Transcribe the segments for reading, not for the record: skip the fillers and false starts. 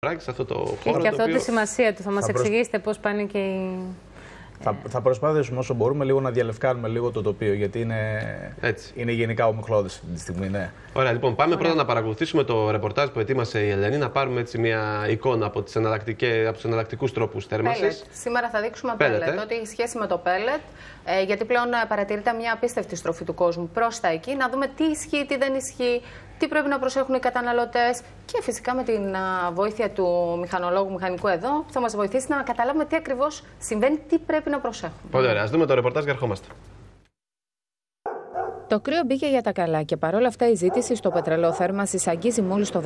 σε αυτό το χώρο. Έχει και αυτό τη σημασία του. Θα μας εξηγήσετε πώς πάνε και οι. Θα προσπαθήσουμε όσο μπορούμε λίγο να διαλευκάνουμε λίγο το τοπίο, γιατί είναι γενικά ομιχλώδης αυτή τη στιγμή. Ναι. Ωραία, λοιπόν, πάμε πρώτα να παρακολουθήσουμε το ρεπορτάζ που ετοίμασε η Ελένη, να πάρουμε έτσι μια εικόνα από τους εναλλακτικούς τρόπους θέρμανσης. Σήμερα θα δείξουμε πέλετ, ό,τι έχει σχέση με το πέλετ, γιατί πλέον παρατηρείται μια απίστευτη στροφή του κόσμου προς τα εκεί, να δούμε τι ισχύει, τι δεν ισχύει, τι πρέπει να προσέχουν οι καταναλωτές και φυσικά με την βοήθεια του μηχανολόγου μηχανικού εδώ θα μας βοηθήσει να καταλάβουμε τι ακριβώς συμβαίνει, τι πρέπει να προσέχουμε. Πολύ ωραία, ας δούμε το ρεπορτάζ και ερχόμαστε. Το κρύο μπήκε για τα καλά και παρόλα αυτά η ζήτηση στο πετρελαίο θέρμανσης αγγίζει μόλις το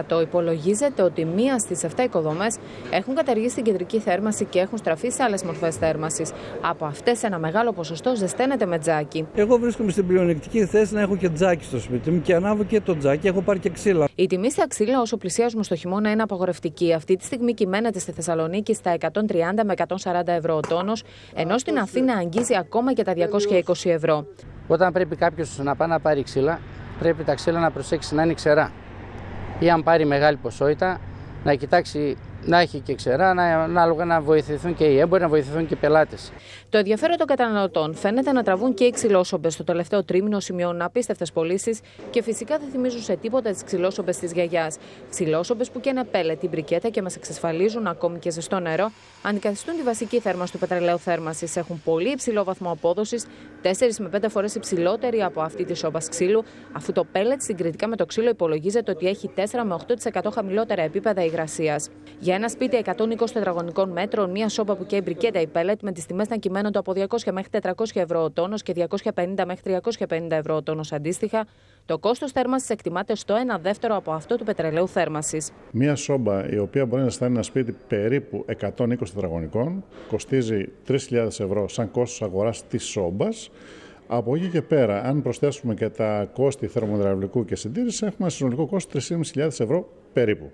10%. Υπολογίζεται ότι μία στις 7 οικοδομές έχουν καταργήσει την κεντρική θέρμανση και έχουν στραφεί σε άλλες μορφές θέρμανσης. Από αυτές ένα μεγάλο ποσοστό ζεσταίνεται με τζάκι. Εγώ βρίσκομαι στην πλεονεκτική θέση να έχω και τζάκι στο σπίτι μου και ανάβω και το τζάκι. Έχω πάρει και ξύλα. Η τιμή στα ξύλα όσο πλησιάζουμε στο χειμώνα είναι απαγορευτική. Αυτή τη στιγμή κυμαίνεται στη Θεσσαλονίκη στα 130 με 140 ευρώ ο τόνος, ενώ στην Αθήνα αγγίζει ακόμα και τα 220 ευρώ. Όταν πρέπει κάποιος να πάει να πάρει ξύλα, πρέπει τα ξύλα να προσέξει να είναι ξερά. Ή αν πάρει μεγάλη ποσότητα, να κοιτάξει να έχει και ξερά, ανάλογα να βοηθηθούν και οι έμποροι, να βοηθηθούν και οι πελάτες. Το ενδιαφέρον των καταναλωτών φαίνεται να τραβούν και οι ξυλόσομπες. Το τελευταίο τρίμηνο σημειώνουν απίστευτες πωλήσεις και φυσικά δεν θυμίζουν σε τίποτα τις ξυλόσομπες της γιαγιάς. Ξυλόσομπες που καίνε πέλετ, την μπρικέτα και μας εξασφαλίζουν ακόμη και ζεστό νερό, αντικαθιστούν τη βασική θέρμανση του πετρελαίου θέρμανσης. Έχουν πολύ υψηλό βαθμό απόδοσης, 4 με 5 φορές υψηλότερη από αυτή τη σόμπας ξύλου, αφού το πέλετ συγκριτικά με το ξύλο υπολογίζεται ότι έχει 4 με 8% χαμηλότερα επίπεδα υγρασίας. Για ένα σπίτι 120 τετραγωνικών μέτρων, μία σόμπα που καίει μπρικέτα ή πέλετ με τις τιμές να κυμαίνονται από 200 μέχρι 400 ευρώ ο τόνος και 250 μέχρι 350 ευρώ ο τόνος αντίστοιχα, το κόστος θέρμανσης εκτιμάται στο 1/2 από αυτό του πετρελαίου θέρμανσης. Μία σόμπα η οποία μπορεί να στάνει ένα σπίτι περίπου 120 τετραγωνικών κοστίζει 3.000 ευρώ σαν κόστος αγοράς της σόμπας. Από εκεί και πέρα, αν προσθέσουμε και τα κόστη θερμοϊδραυλικού και συντήρησης, έχουμε ένα συνολικό κόστος 3.500 ευρώ περίπου.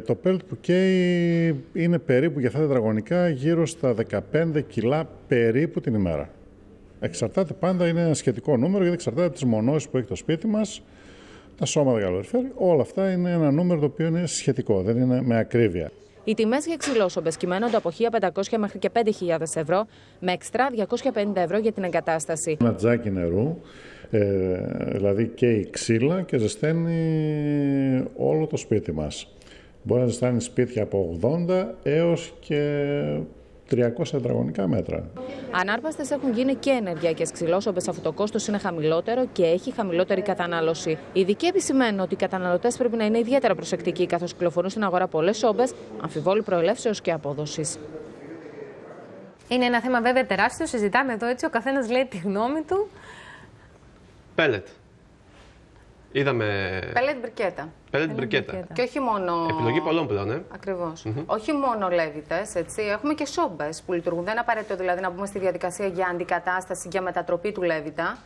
Το πέλετ που καίει είναι περίπου για αυτά τα τετραγωνικά γύρω στα 15 κιλά περίπου την ημέρα. Εξαρτάται πάντα, είναι ένα σχετικό νούμερο, γιατί εξαρτάται από τις μονώσεις που έχει το σπίτι μας, τα σώματα καλοριφέρ, όλα αυτά είναι ένα νούμερο το οποίο είναι σχετικό, δεν είναι με ακρίβεια. Οι τιμές για ξυλόσομπες κυμαίνονται από 1.500 μέχρι και 5.000 ευρώ, με εξτρά 250 ευρώ για την εγκατάσταση. Ένα τζάκι νερού, δηλαδή καίει ξύλα και ζεσταίνει όλο το σπίτι μας. Μπορεί να ζεστάνει σπίτια από 80 έως και 300 τετραγωνικά μέτρα. Ανάρπαστες έχουν γίνει και ενεργειακές ξυλόσομπες, αφού το κόστος είναι χαμηλότερο και έχει χαμηλότερη κατανάλωση. Οι ειδικοί επισημαίνουν ότι οι καταναλωτές πρέπει να είναι ιδιαίτερα προσεκτικοί, καθώς κυκλοφορούν στην αγορά πολλές σόμπες αμφιβόλου προελεύσεως και απόδοσης. Είναι ένα θέμα βέβαια τεράστιο. Συζητάμε εδώ έτσι, ο καθένας λέει τη γνώμη του. Πέλετ. Είδαμε. Πέλετ μπρικέτα. Πέλετ μπρικέτα. Και όχι μόνο. Επιλογή πολλών πλέον, Ακριβώς. Όχι μόνο λέβητες, έτσι. Έχουμε και σόμπες που λειτουργούν. Δεν είναι απαραίτητο δηλαδή να μπούμε στη διαδικασία για αντικατάσταση, για μετατροπή του λέβητα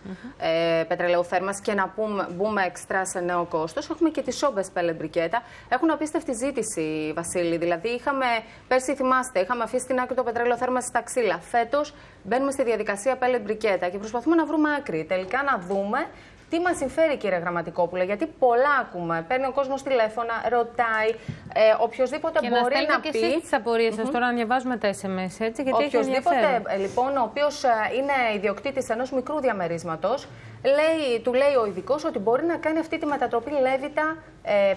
πετρελαίου θέρμανσης και να μπούμε εξτρά σε νέο κόστος. Έχουμε και τις σόμπες πέλετ μπρικέτα. Έχουν απίστευτη ζήτηση, Βασίλη. Δηλαδή, πέρσι θυμάστε, είχαμε αφήσει στην άκρη το πετρέλαιο θέρμανσης στα ξύλα. Φέτος μπαίνουμε στη διαδικασία πέλετ μπρικέτα και προσπαθούμε να βρούμε άκρη. Τελικά να δούμε. Τι μας συμφέρει, κύριε Γραμματικόπουλε, γιατί πολλά ακούμε. Παίρνει ο κόσμος τηλέφωνα, ρωτάει, οποιοδήποτε και μπορεί να πει. Και εσείς τις απορίες σας τώρα να διαβάζουμε τα SMS, έτσι, γιατί έχει ενδιαφέρον. Οποιοδήποτε, λοιπόν, ο οποίος είναι ιδιοκτήτης ενός μικρού διαμερίσματος, του λέει ο ειδικός ότι μπορεί να κάνει αυτή τη μετατροπή λέβητα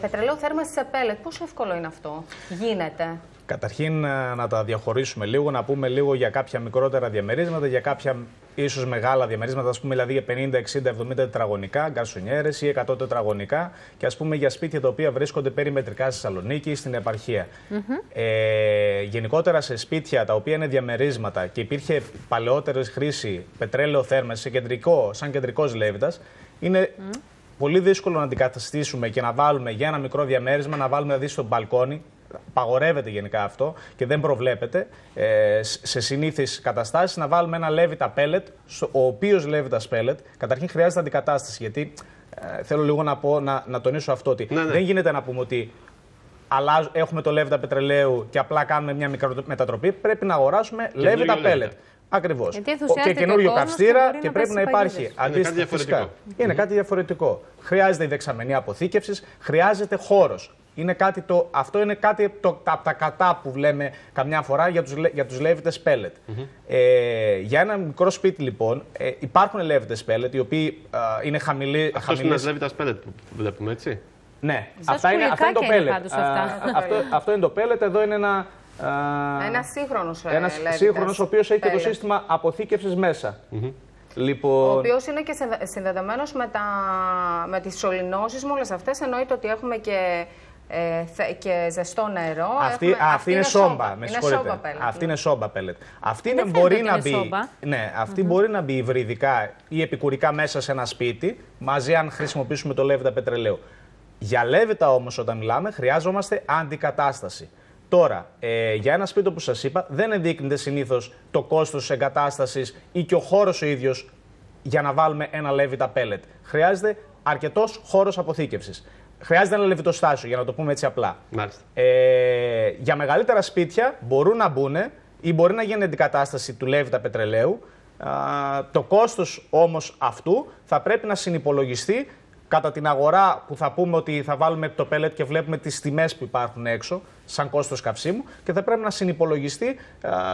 πετρελαίου θέρμανσης σε πέλετ. Πόσο εύκολο είναι αυτό, γίνεται? Καταρχήν να τα διαχωρίσουμε λίγο, να πούμε λίγο για κάποια μικρότερα διαμερίσματα, για κάποια ίσως μεγάλα διαμερίσματα, ας πούμε δηλαδή για 50, 60, 70 τετραγωνικά, γκαρσονιέρες ή 100 τετραγωνικά και ας πούμε για σπίτια τα οποία βρίσκονται περιμετρικά στη Θεσσαλονίκη ή στην επαρχία. Γενικότερα σε σπίτια τα οποία είναι διαμερίσματα και υπήρχε παλαιότερη χρήση πετρέλαιο θέρμανσης σαν κεντρικός λέβητας, είναι πολύ δύσκολο να αντικαταστήσουμε και να βάλουμε για ένα μικρό διαμέρισμα, να βάλουμε δηλαδή στο μπαλκόνι. Παγορεύεται γενικά αυτό και δεν προβλέπεται σε συνήθεις καταστάσεις να βάλουμε ένα λέβητα πέλετ, ο οποίος λέβητας πέλετ καταρχήν χρειάζεται αντικατάσταση. Γιατί θέλω λίγο να τονίσω αυτό ότι δεν γίνεται να πούμε ότι έχουμε το λέβητα πετρελαίου και απλά κάνουμε μια μικρή μετατροπή. Πρέπει να αγοράσουμε λέβητα πέλετ. Ακριβώς. Και καινούριο καυστήρα και πρέπει να υπάρχει αντίστοιχα. Είναι κάτι διαφορετικό. Χρειάζεται η δεξαμενή αποθήκευσης, χρειάζεται χώρος. Αυτό είναι κάτι από τα κατά που λέμε καμιά φορά για τους λέβητες πέλετ. Για ένα μικρό σπίτι, λοιπόν, υπάρχουν λέβητες πέλετ, οι οποίοι είναι χαμηλοί. Αυτός είναι ένας λέβητας πέλετ που βλέπουμε, έτσι. Ναι, αυτό είναι το πέλετ. Αυτό είναι το πέλετ, εδώ είναι ένα σύγχρονος ο οποίος έχει και το σύστημα αποθήκευσης μέσα. Λοιπόν... Ο οποίος είναι και συνδεδεμένος με τις σωληνώσεις, με όλες αυτές. Εννοείται ότι έχουμε και ζεστό νερό. Αυτή είναι σόμπα, με συγχωρείτε. Αυτή είναι σόμπα πέλετ. Αυτή μπορεί να μπει, αυτή μπορεί να μπει υβριδικά ή επικουρικά μέσα σε ένα σπίτι, μαζί αν χρησιμοποιήσουμε το λέβητα πετρελαίου. Για λέβητα όμως, όταν μιλάμε, χρειάζομαστε αντικατάσταση. Τώρα, για ένα σπίτι που σας είπα, δεν ενδείκνυται συνήθως το κόστος της εγκατάστασης ή και ο χώρος ο ίδιος για να βάλουμε ένα λέβητα πέλετ. Χρειάζεται αρκετός χώρος αποθήκευσης. Χρειάζεται ένα λεβιτοστάσιο, για να το πούμε έτσι απλά. Για μεγαλύτερα σπίτια μπορούν να μπουν ή μπορεί να γίνει αντικατάσταση του λέβητα πετρελαίου. Το κόστος όμως αυτού θα πρέπει να συνυπολογιστεί κατά την αγορά, που θα πούμε ότι θα βάλουμε το πέλετ και βλέπουμε τις τιμές που υπάρχουν έξω, σαν κόστος καυσίμου, και θα πρέπει να συνυπολογιστεί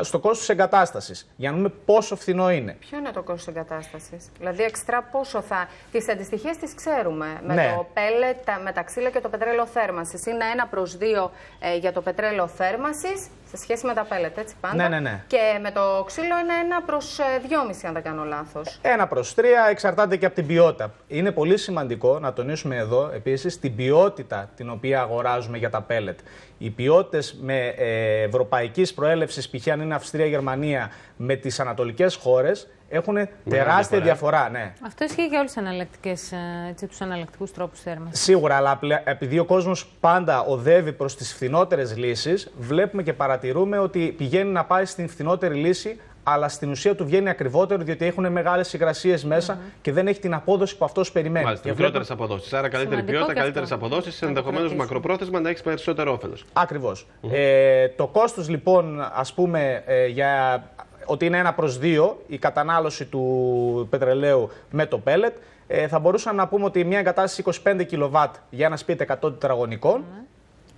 στο κόστος εγκατάστασης, για να δούμε πόσο φθηνό είναι. Ποιο είναι το κόστος εγκατάστασης? Δηλαδή, εξτρά πόσο θα. Τις αντιστοιχίες τις ξέρουμε. Με το πέλετ, με τα ξύλα και το πετρέλαιο θέρμανσης. Είναι 1/2 για το πετρέλαιο θέρμανσης σε σχέση με τα πέλετ, έτσι πάντα. Ναι. Και με το ξύλο είναι 1/2, αν δεν κάνω λάθος. 1/3, εξαρτάται και από την ποιότητα. Είναι πολύ σημαντικό να τονίσουμε εδώ επίσης την ποιότητα την οποία αγοράζουμε για τα πέλετ. Οι ποιότητες με ευρωπαϊκής προέλευσης, π.χ. αν είναι Αυστρία, Γερμανία, με τις ανατολικές χώρες, έχουν τεράστια διαφορά. Ναι. Αυτό ισχύει για όλες τους εναλλακτικούς τρόπους θέρμανσης. Σίγουρα, αλλά επειδή ο κόσμος πάντα οδεύει προς τις φθηνότερες λύσεις, βλέπουμε και παρατηρούμε ότι πηγαίνει να πάει στην φθηνότερη λύση, αλλά στην ουσία του βγαίνει ακριβότερο, διότι έχουν μεγάλες υγρασίες μέσα και δεν έχει την απόδοση που αυτός περιμένει. Μάλιστα, μικρότερες αποδόσεις. Άρα καλύτερη ποιότητα, καλύτερες αποδόσεις, ενδεχομένως μακροπρόθεσμα να έχεις περισσότερο όφελος. Ακριβώς. Το κόστος, λοιπόν, ας πούμε, για ότι είναι 1/2 η κατανάλωση του πετρελαίου με το πέλετ, θα μπορούσαμε να πούμε ότι μια εγκατάσταση 25 κιλοβάτ για ένα σπίτι 100 τετραγωνικών,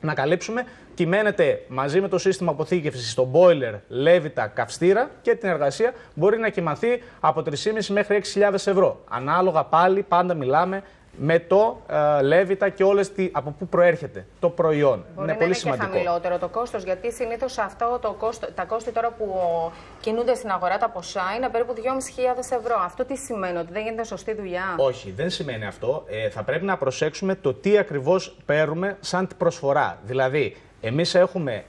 να καλύψουμε, κυμαίνεται μαζί με το σύστημα αποθήκευσης στο boiler, λέβητα, καυστήρα και την εργασία, μπορεί να κυμανθεί από 3.500 μέχρι 6.000 ευρώ. Ανάλογα πάλι, πάντα μιλάμε με το λέβητα και όλες από πού προέρχεται το προϊόν. Μπορεί είναι πολύ σημαντικό. Και χαμηλότερο το κόστος, γιατί συνήθως τα κόστη τώρα που κινούνται στην αγορά, τα ποσά, είναι περίπου 2.500 ευρώ. Αυτό τι σημαίνει, ότι δεν γίνεται σωστή δουλειά? Όχι, δεν σημαίνει αυτό. Θα πρέπει να προσέξουμε το τι ακριβώς παίρνουμε σαν προσφορά. Δηλαδή, εμείς έχουμε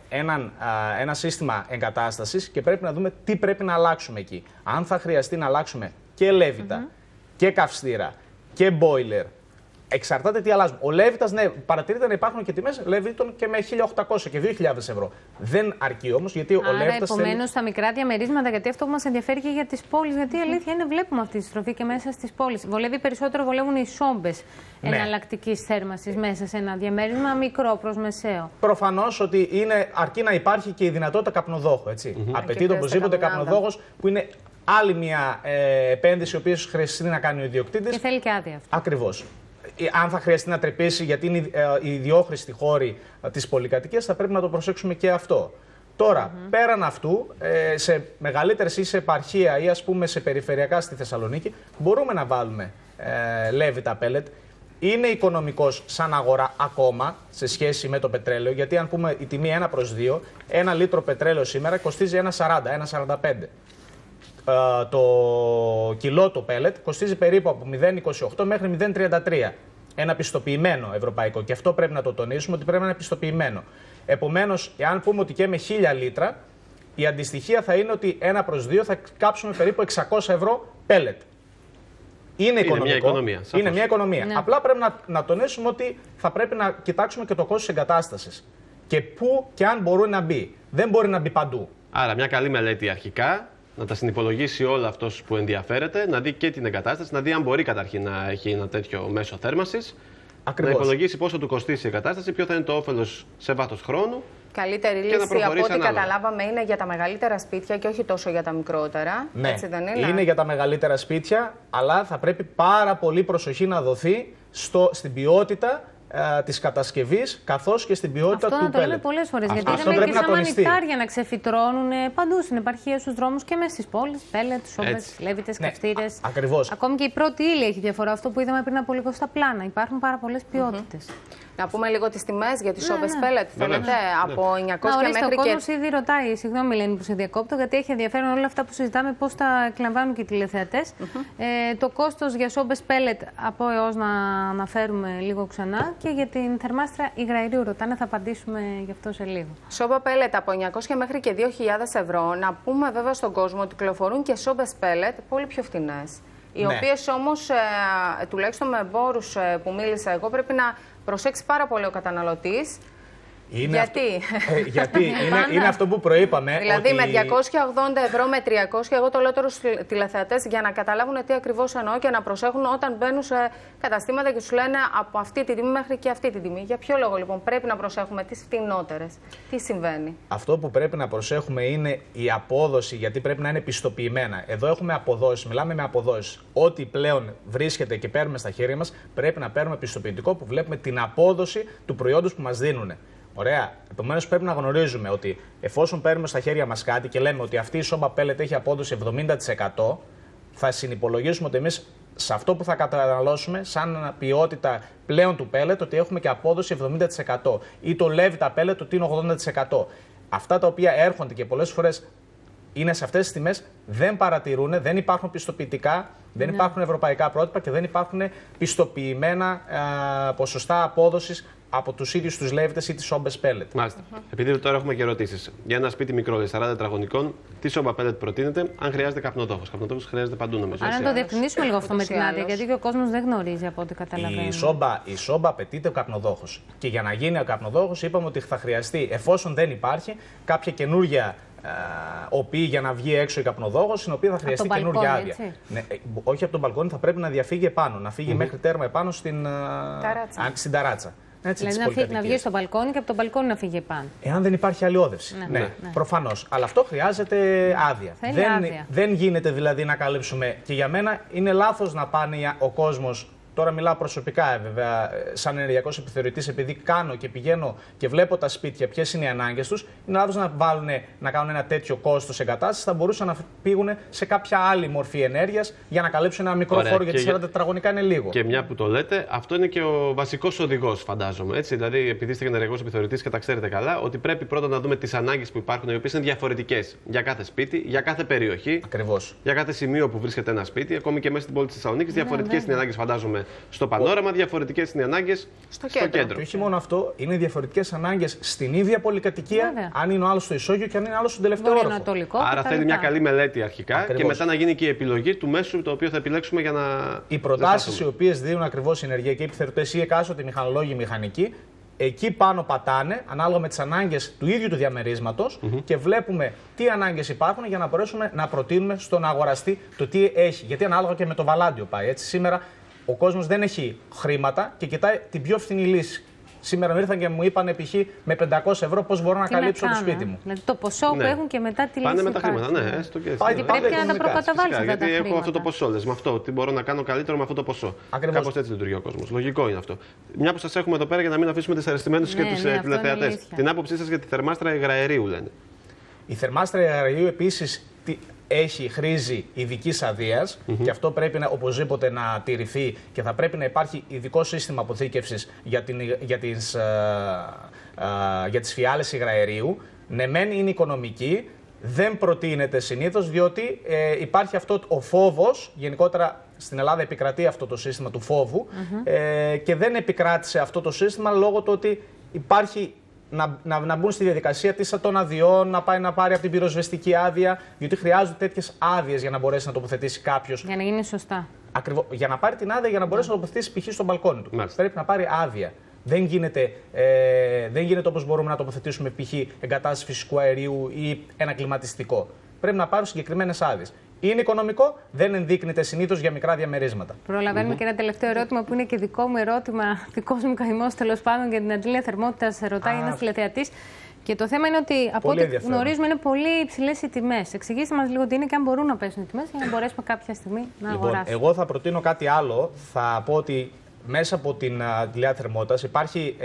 ένα σύστημα εγκατάστασης και πρέπει να δούμε τι πρέπει να αλλάξουμε εκεί. Αν θα χρειαστεί να αλλάξουμε και λέβητα και καυστήρα και boiler. Εξαρτάται τι αλλάζουμε. Ο λέβητας, ναι, παρατηρείται να υπάρχουν και τιμές λέβητων και με 1.800 και 2.000 ευρώ. Δεν αρκεί όμως, γιατί ο λέβητας. Επομένως, στα μικρά διαμερίσματα, γιατί αυτό που μας ενδιαφέρει και για τις πόλεις, γιατί η αλήθεια είναι, βλέπουμε αυτή τη στροφή και μέσα στις πόλεις. Βολεύουν οι σόμπες εναλλακτικής θέρμανσης μέσα σε ένα διαμέρισμα μικρό προς μεσαίο. Προφανώς ότι αρκεί να υπάρχει και η δυνατότητα καπνοδόχου. Απαιτείται οπωσδήποτε καπνοδόχος, που είναι άλλη μια επένδυση, η οποία χρειαστεί να κάνει ο ιδιοκτήτης. Και θέλει και άδεια αυτό. Ακριβώς. Αν θα χρειαστεί να τρυπήσει, γιατί είναι οι ιδιόχρηστοι χώροι της πολυκατοικίας, θα πρέπει να το προσέξουμε και αυτό. Τώρα, πέραν αυτού, σε μεγαλύτερες ή σε επαρχία ή ας πούμε σε περιφερειακά στη Θεσσαλονίκη, μπορούμε να βάλουμε λέβητα πέλετ. Είναι οικονομικός σαν αγορά ακόμα σε σχέση με το πετρέλαιο, γιατί αν πούμε η τιμή 1/2, 1 λίτρο πετρέλαιο σήμερα κοστίζει 1,40, 1,45. Το κιλό το πέλετ κοστίζει περίπου από 0,28 μέχρι 0,33. Ένα πιστοποιημένο ευρωπαϊκό. Και αυτό πρέπει να το τονίσουμε, ότι πρέπει να είναι πιστοποιημένο. Επομένως, εάν πούμε ότι και με 1.000 λίτρα, η αντιστοιχεία θα είναι ότι 1/2 θα κάψουμε περίπου 600 ευρώ πέλετ. Είναι οικονομικό. Μια οικονομία. Είναι μια οικονομία. Ναι. Απλά πρέπει να τονίσουμε ότι θα πρέπει να κοιτάξουμε και το κόστος εγκατάστασης. Και πού και αν μπορεί να μπει. Δεν μπορεί να μπει παντού. Άρα, μια καλή μελέτη αρχικά. Να τα συνυπολογίσει όλα αυτός που ενδιαφέρεται, να δει και την εγκατάσταση, να δει αν μπορεί καταρχήν να έχει ένα τέτοιο μέσο θέρμανσης. Να υπολογίσει πόσο του κοστίσει η εγκατάσταση, ποιο θα είναι το όφελος σε βάθος χρόνου. Καλύτερη λύση από ό,τι καταλάβαμε είναι για τα μεγαλύτερα σπίτια και όχι τόσο για τα μικρότερα. Ναι, έτσι δεν είναι? Είναι για τα μεγαλύτερα σπίτια, αλλά θα πρέπει πάρα πολύ προσοχή να δοθεί στην ποιότητα της κατασκευής καθώς και στην ποιότητα αυτό του να το λέμε πολλές φορές. Γιατί είδαμε και σαν μανιτάρια να ξεφυτρώνουν παντού στην επαρχία, στους δρόμους και μέσα στις πόλεις. Πέλετ, σόμπες, λέβητες, καυστήρες. Ακριβώς. Ακόμη και η πρώτη ύλη έχει διαφορά. Αυτό που είδαμε πριν από λίγο στα πλάνα. Υπάρχουν πάρα πολλές ποιότητες. Να πούμε λίγο τις τιμές για τις σόμπες πέλετ. Θέλετε από 900 μέχρι και. Ο κόσμος ήδη ρωτάει, συγγνώμη Ελένη που σε διακόπτω, γιατί έχει ενδιαφέρον όλα αυτά που συζητάμε, πώς τα εκλαμβάνουν και οι τηλεθεατές. Το κόστος για σόμπες πέλετ από έως να αναφέρουμε λίγο ξανά και για την θερμάστρα υγραερίου ρωτάνε, θα απαντήσουμε γι' αυτό σε λίγο. Σόμπα πέλετ από 900 μέχρι και 2.000 ευρώ. Να πούμε βέβαια στον κόσμο ότι κυκλοφορούν και σόμπες πέλετ πολύ πιο φθηνές. Οι οποίες όμως, τουλάχιστον με εμπόρους που μίλησα εγώ, πρέπει να προσέξει πάρα πολύ ο καταναλωτής. Γιατί είναι αυτό που προείπαμε. Δηλαδή με 280 ευρώ, με 300, εγώ το λέω τώρα στους τηλεθεατές για να καταλάβουν τι ακριβώς εννοώ και να προσέχουν όταν μπαίνουν σε καταστήματα και σου λένε από αυτή τη τιμή μέχρι και αυτή τη τιμή. Για ποιο λόγο λοιπόν πρέπει να προσέχουμε τις φτηνότερες, τι συμβαίνει? Αυτό που πρέπει να προσέχουμε είναι η απόδοση, γιατί πρέπει να είναι πιστοποιημένα. Εδώ έχουμε αποδόσεις, μιλάμε με αποδόσεις. Ό,τι πλέον βρίσκεται και παίρνουμε στα χέρια μας, πρέπει να παίρνουμε πιστοποιητικό που βλέπουμε την απόδοση του προϊόντος που μας δίνουν. Ωραία. Επομένως, πρέπει να γνωρίζουμε ότι εφόσον παίρνουμε στα χέρια μας κάτι και λέμε ότι αυτή η σόμπα πέλετ έχει απόδοση 70%, θα συνυπολογίσουμε ότι εμείς σε αυτό που θα καταναλώσουμε, σαν ποιότητα πλέον του πέλετ, ότι έχουμε και απόδοση 70%. Ή το λέβητα πέλετ ότι είναι 80%. Αυτά τα οποία έρχονται και πολλές φορές είναι σε αυτές τις τιμές, δεν παρατηρούν, δεν υπάρχουν πιστοποιητικά, δεν υπάρχουν ευρωπαϊκά πρότυπα και δεν υπάρχουν πιστοποιημένα ποσοστά απόδοσης από τους ίδιους τους λέβητες ή τις σόμπες πέλετ. Μάλιστα. Επειδή τώρα έχουμε και ερωτήσεις. Για ένα σπίτι μικρό, 40 τετραγωνικών, τι σόμπα πέλετ προτείνετε, αν χρειάζεται καπνοδόχος? Καπνοδόχος χρειάζεται παντού, νομίζω. Άρα να το διευκρινίσουμε λίγο αυτό με την άδεια, γιατί και ο κόσμος δεν γνωρίζει από ό,τι καταλαβαίνει. Η σόμπα απαιτείται ο καπνοδόχος. Και για να γίνει ο καπνοδόχος, είπαμε ότι θα χρειαστεί, εφόσον δεν υπάρχει, κάποια καινούργια οποία για να βγει έξω η καπνοδόχος, στην οποία θα χρειαστεί καινούργια άδεια. Ναι, όχι από τον μπαλκόνι, θα πρέπει να διαφύγει επάνω, να φύγει μέχρι τέρμα επάνω στην ταράτσα. Έτσι, δηλαδή να βγει στο μπαλκόνι και από το μπαλκόνι να φύγει επάνω. Εάν δεν υπάρχει άλλη όδευση. Ναι, προφανώς. Αλλά αυτό χρειάζεται άδεια. Δεν γίνεται δηλαδή να καλύψουμε. Και για μένα είναι λάθος να πάνε ο κόσμος. Τώρα μιλάω προσωπικά, βέβαια, σαν ενεργειακός επιθεωρητής, επειδή κάνω και πηγαίνω και βλέπω τα σπίτια, ποιες είναι οι ανάγκες τους. Είναι λάθος να κάνουν ένα τέτοιο κόστος εγκατάστασης. Θα μπορούσαν να πήγουν σε κάποια άλλη μορφή ενέργειας για να καλύψουν ένα μικρό χώρο, γιατί 40 τετραγωνικά είναι λίγο. Και μια που το λέτε, αυτό είναι και ο βασικός οδηγός, φαντάζομαι. Έτσι, δηλαδή, επειδή είστε ενεργειακός επιθεωρητής και τα ξέρετε καλά, ότι πρέπει πρώτα να δούμε τις ανάγκες που υπάρχουν, οι οποίες είναι διαφορετικές για κάθε σπίτι, για κάθε περιοχή. Ακριβώς. Για κάθε σημείο που βρίσκεται ένα σπίτι, ακόμη και μέσα στην πόλη της Θεσσαλονίκης, διαφορετικές είναι οι ανάγκες, φαντάζομαι. Στο πανόραμα, διαφορετικές είναι οι ανάγκες στο κέντρο. Και όχι μόνο αυτό, είναι διαφορετικές ανάγκες στην ίδια πολυκατοικία, αν είναι ο άλλος στο ισόγειο και αν είναι ο άλλος στον τελευταίο όροφο. Άρα θέλει μια καλή μελέτη αρχικά και μετά να γίνει και η επιλογή του μέσου το οποίο θα επιλέξουμε για να. Οι προτάσεις οι οποίες δίνουν ακριβώς οι ενεργειακοί επιθεωρητές ή εκάστοτε μηχανολόγοι μηχανικοί, εκεί πάνω πατάνε ανάλογα με τις ανάγκες του ίδιου του διαμερίσματος και βλέπουμε τι ανάγκες υπάρχουν για να μπορέσουμε να προτείνουμε στον αγοραστή το τι έχει. Γιατί ανάλογα και με το βαλάντιο πάει. Έτσι, σήμερα ο κόσμος δεν έχει χρήματα και κοιτάει την πιο φθηνή λύση. Σήμερα ήρθαν και μου είπαν π.χ. με 500 ευρώ πώς μπορώ να καλύψω το σπίτι μου. Δηλαδή το ποσό που έχουν και μετά τη λύση. Πάνε με τα χρήματα, ναι, έστω και έτσι. Πρέπει και να τα προκαταβάλεις αυτά. Γιατί έχω αυτό το ποσό, λες, με αυτό. Τι μπορώ να κάνω καλύτερο με αυτό το ποσό. Κάπως έτσι λειτουργεί ο κόσμος. Λογικό είναι αυτό. Μια που σας έχουμε εδώ πέρα για να μην αφήσουμε δυσαρεστημένους και τους τηλεθεατές. Την άποψή σας για τη θερμάστρα υγραερίου, λένε. Η θερμάστρα υγραερίου επίσης χρήζει ειδικής αδείας και αυτό πρέπει οπωσδήποτε να τηρηθεί και θα πρέπει να υπάρχει ειδικό σύστημα αποθήκευσης για τις φιάλες υγραερίου. Ναι, μεν είναι οικονομική, δεν προτείνεται συνήθως διότι υπάρχει αυτό ο φόβος, γενικότερα στην Ελλάδα επικρατεί αυτό το σύστημα του φόβου και δεν επικράτησε αυτό το σύστημα λόγω του ότι υπάρχει να μπουν στη διαδικασία των αδειών, να πάει να πάρει από την πυροσβεστική άδεια, διότι χρειάζονται τέτοιες άδειες για να μπορέσει να τοποθετήσει κάποιος. Για να γίνει σωστά. Ακριβώς. Για να πάρει την άδεια για να μπορέσει να τοποθετήσει π.χ. στον μπαλκόνι του. Μάλιστα. Πρέπει να πάρει άδεια. Δεν γίνεται όπως μπορούμε να τοποθετήσουμε π.χ. εγκατάσταση φυσικού αερίου ή ένα κλιματιστικό. Πρέπει να πάρουν συγκεκριμένες άδειες. Είναι οικονομικό, δεν ενδείκνυται συνήθως για μικρά διαμερίσματα. Προλαβαίνουμε και ένα τελευταίο ερώτημα που είναι και δικό μου ερώτημα, δικός μου καημός τέλος πάντων, για την αντλία θερμότητας. Ρωτάει ένας τηλεθεατής. Και το θέμα είναι ότι από ό,τι γνωρίζουμε είναι πολύ υψηλές οι τιμές. Εξηγήστε μας λίγο τι είναι και αν μπορούν να πέσουν οι τιμές για να μπορέσουμε κάποια στιγμή να αγοράσουμε. Εγώ θα προτείνω κάτι άλλο. Θα πω ότι μέσα από την αντλία θερμότητας υπάρχει.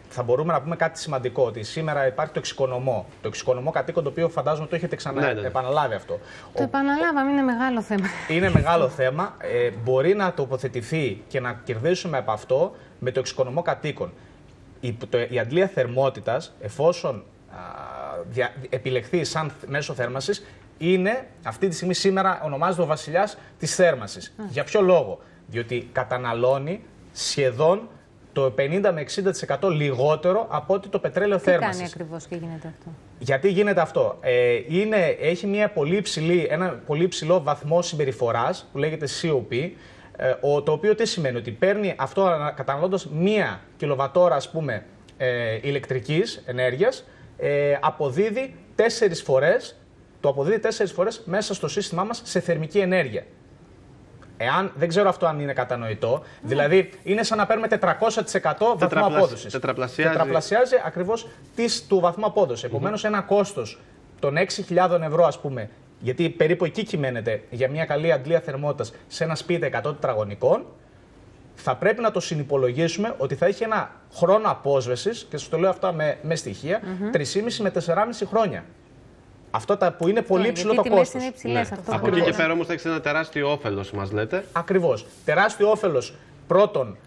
Θα μπορούμε να πούμε κάτι σημαντικό, ότι σήμερα υπάρχει το εξοικονομώ. Το εξοικονομώ κατοίκον, το οποίο φαντάζομαι το έχετε επαναλάβει αυτό. Το επαναλάβαμε, είναι μεγάλο θέμα. Είναι μεγάλο θέμα. Μπορεί να τοποθετηθεί και να κερδίσουμε από αυτό με το εξοικονομώ κατοίκον. Η αντλία θερμότητας, εφόσον επιλεχθεί σαν μέσο θέρμανσης, είναι αυτή τη στιγμή σήμερα ονομάζεται ο βασιλιάς της θέρμανσης. Για ποιο λόγο? Διότι καταναλώνει σχεδόν το 50 με 60% λιγότερο από ότι το πετρέλαιο θέρμανσης. Τι κάνει ακριβώς και γίνεται αυτό? Γιατί γίνεται αυτό? Έχει ένα πολύ υψηλό βαθμό συμπεριφοράς που λέγεται COP, το οποίο τι σημαίνει? Ότι παίρνει αυτό καταναλώνοντας 1 κιλοβατόρα, ας πούμε, ηλεκτρικής ενέργειας, αποδίδει 4 φορές, το αποδίδει 4 φορές μέσα στο σύστημά μας σε θερμική ενέργεια. Δεν ξέρω αυτό αν είναι κατανοητό. Δηλαδή, είναι σαν να παίρνουμε 400% βαθμό απόδοσης. Τετραπλασιάζει ακριβώς του βαθμού απόδοσης. Επομένως, ένα κόστος των 6.000 ευρώ, ας πούμε, γιατί περίπου εκεί κυμαίνεται για μια καλή αντλία θερμότητας σε ένα σπίτι 100 τετραγωνικών, θα πρέπει να το συνυπολογίσουμε ότι θα έχει ένα χρόνο απόσβεσης, και σας το λέω αυτά με στοιχεία, 3,5 με 4,5 χρόνια. Αυτό που είναι πολύ ψηλό το κόστος. Είναι υψηλές, αυτό. Από εκεί και πέρα όμως θα έχει ένα τεράστιο όφελος, μας λέτε. Ακριβώς. Τεράστιο όφελος πρώτον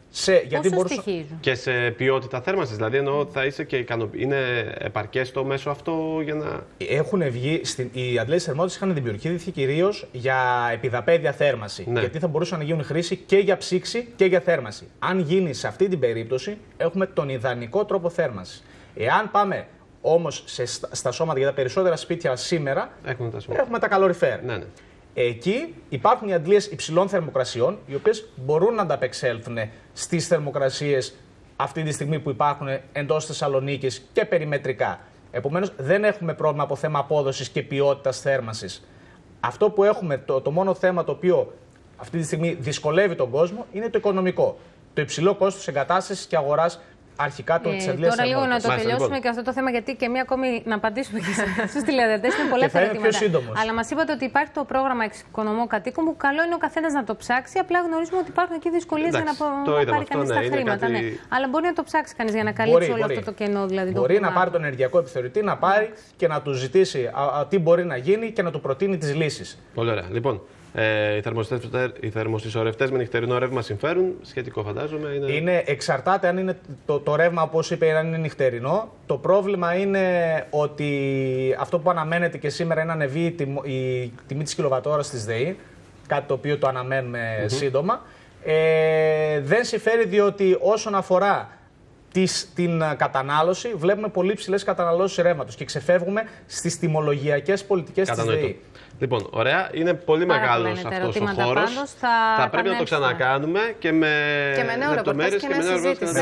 και σε ποιότητα θέρμανσης. Δηλαδή εννοώ θα είσαι και είναι επαρκές το μέσο αυτό για να. Έχουν βγει. Οι αντλίες θερμότητας είχαν δημιουργηθεί κυρίως για επιδαπέδια θέρμανση. Ναι. Γιατί θα μπορούσαν να γίνουν χρήση και για ψήξη και για θέρμανση. Αν γίνει σε αυτή την περίπτωση, έχουμε τον ιδανικό τρόπο θέρμανσης. Εάν πάμε όμως στα σώματα, για τα περισσότερα σπίτια σήμερα, έχουμε τα καλοριφέρ. Ναι. Εκεί υπάρχουν οι αντλίες υψηλών θερμοκρασιών, οι οποίες μπορούν να ανταπεξέλθουν στις θερμοκρασίες αυτή τη στιγμή που υπάρχουν εντός Θεσσαλονίκης και περιμετρικά. Επομένως, δεν έχουμε πρόβλημα από θέμα απόδοσης και ποιότητας θέρμανσης. Αυτό που έχουμε, το μόνο θέμα το οποίο αυτή τη στιγμή δυσκολεύει τον κόσμο, είναι το οικονομικό. Το υψηλό κόστος εγκατάστασης και αγοράς αρχικά της αντλίας θερμότητας. Τώρα λίγο να το τελειώσουμε και αυτό το θέμα, γιατί και μία ακόμη να απαντήσουμε και στους τηλεοδετές. Είναι πολλά ερωτήματα. Αλλά μας είπατε ότι υπάρχει το πρόγραμμα εξοικονομώ κατοίκων, που καλό είναι ο καθένας να το ψάξει. Απλά γνωρίζουμε ότι υπάρχουν εκεί δυσκολίες για να πάρει κανείς τα χρήματα. Ναι. Αλλά μπορεί να το ψάξει κανείς για να καλύψει όλο αυτό το κενό. Δηλαδή, μπορεί να πάρει τον ενεργειακό επιθεωρητή, να πάρει και να του ζητήσει τι μπορεί να γίνει και να του προτείνει τις λύσεις. Πολύ ωραία. Λοιπόν, οι θερμοσυσσωρευτές με νυχτερινό ρεύμα συμφέρουν, σχετικό φαντάζομαι. Εξαρτάται αν είναι το ρεύμα, όπως είπε, αν είναι νυχτερινό. Το πρόβλημα είναι ότι αυτό που αναμένεται και σήμερα είναι να ανεβεί η τιμή της κιλοβατόρας της ΔΕΗ, κάτι το οποίο το αναμένουμε σύντομα. Δεν συμφέρει, διότι όσον αφορά την κατανάλωση, βλέπουμε πολύ ψηλές καταναλώσεις ρεύματος και ξεφεύγουμε στις τιμολογιακές πολιτικές της ΔΕΗ. Λοιπόν, ωραία. Είναι πολύ μεγάλος αυτός ο χώρος. Θα πρέπει να το ξανακάνουμε και με λεπτομέρειες και με νέο ρεπορτάζ.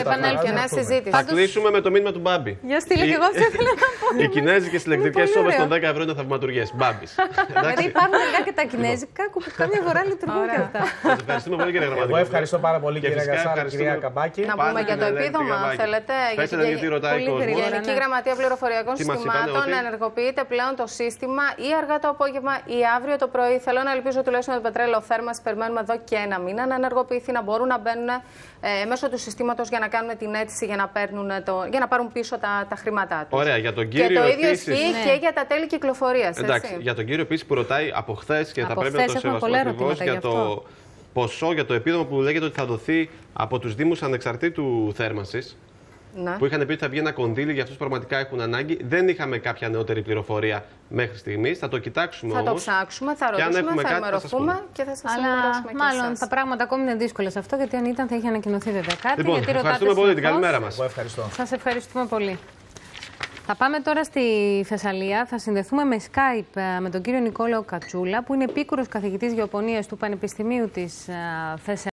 Θα κλείσουμε με το μήνυμα του Μπάμπη. Για στείλε και εγώ αυτό ήθελα να πω. Οι κινέζικες ηλεκτρικές σόβες των 10 ευρώ είναι θαυματουργές. Μπάμπης. Δηλαδή υπάρχουν και τα κινέζικα που καμιά φορά λειτουργούν και αυτά. Σας ευχαριστούμε πολύ, κύριε Γραμματική. Εγώ ευχαριστώ πάρα πολύ, κύριε Γκασάρα, κυρία Καμπάκη. Να πούμε για το επίδομα, θέλετε. Η Γενική Γραμματεία Πληροφοριακών Συστημάτων ενεργοποιείται πλέον το σύστημα ή αργά το απόγευμα ή αύριο το πρωί. Θέλω να ελπίζω τουλάχιστον το πετρέλαιο θέρμανσης περιμένουμε εδώ και 1 μήνα να ενεργοποιηθεί, να μπορούν να μπαίνουν μέσω του συστήματος για να κάνουν την αίτηση για να πάρουν πίσω τα χρήματά τους. Ωραία, για τον κύριο. Και το ίδιο ισχύει και για τα τέλη κυκλοφορίας. Εντάξει, για τον κύριο επίσης που ρωτάει από χθες και θα πρέπει να το σεβαστούμε ακριβώς για το ποσό, για το επίδομα που λέγεται ότι θα δοθεί από τους Δήμους ανεξαρτήτου θέρμανσης. Ναι. Που είχαν πει ότι θα βγει ένα κονδύλι για αυτούς που πραγματικά έχουν ανάγκη. Δεν είχαμε κάποια νεότερη πληροφορία μέχρι στιγμής. Θα το κοιτάξουμε όμως. Θα το ψάξουμε, θα ρωτήσουμε, θα ενημερωθούμε και θα σας ενημερώσουμε. Μάλλον τα πράγματα ακόμη είναι δύσκολα σε αυτό, γιατί αν ήταν θα είχε ανακοινωθεί βέβαια κάτι. Λοιπόν, ευχαριστούμε πολύ. Την καλημέρα μας. Σας ευχαριστούμε πολύ. Θα πάμε τώρα στη Θεσσαλία. Θα συνδεθούμε με Skype με τον κύριο Νικόλαο Κατσούλα, που είναι επίκουρος καθηγητής γεωπονίας του Πανεπιστημίου της Θεσσαλίας.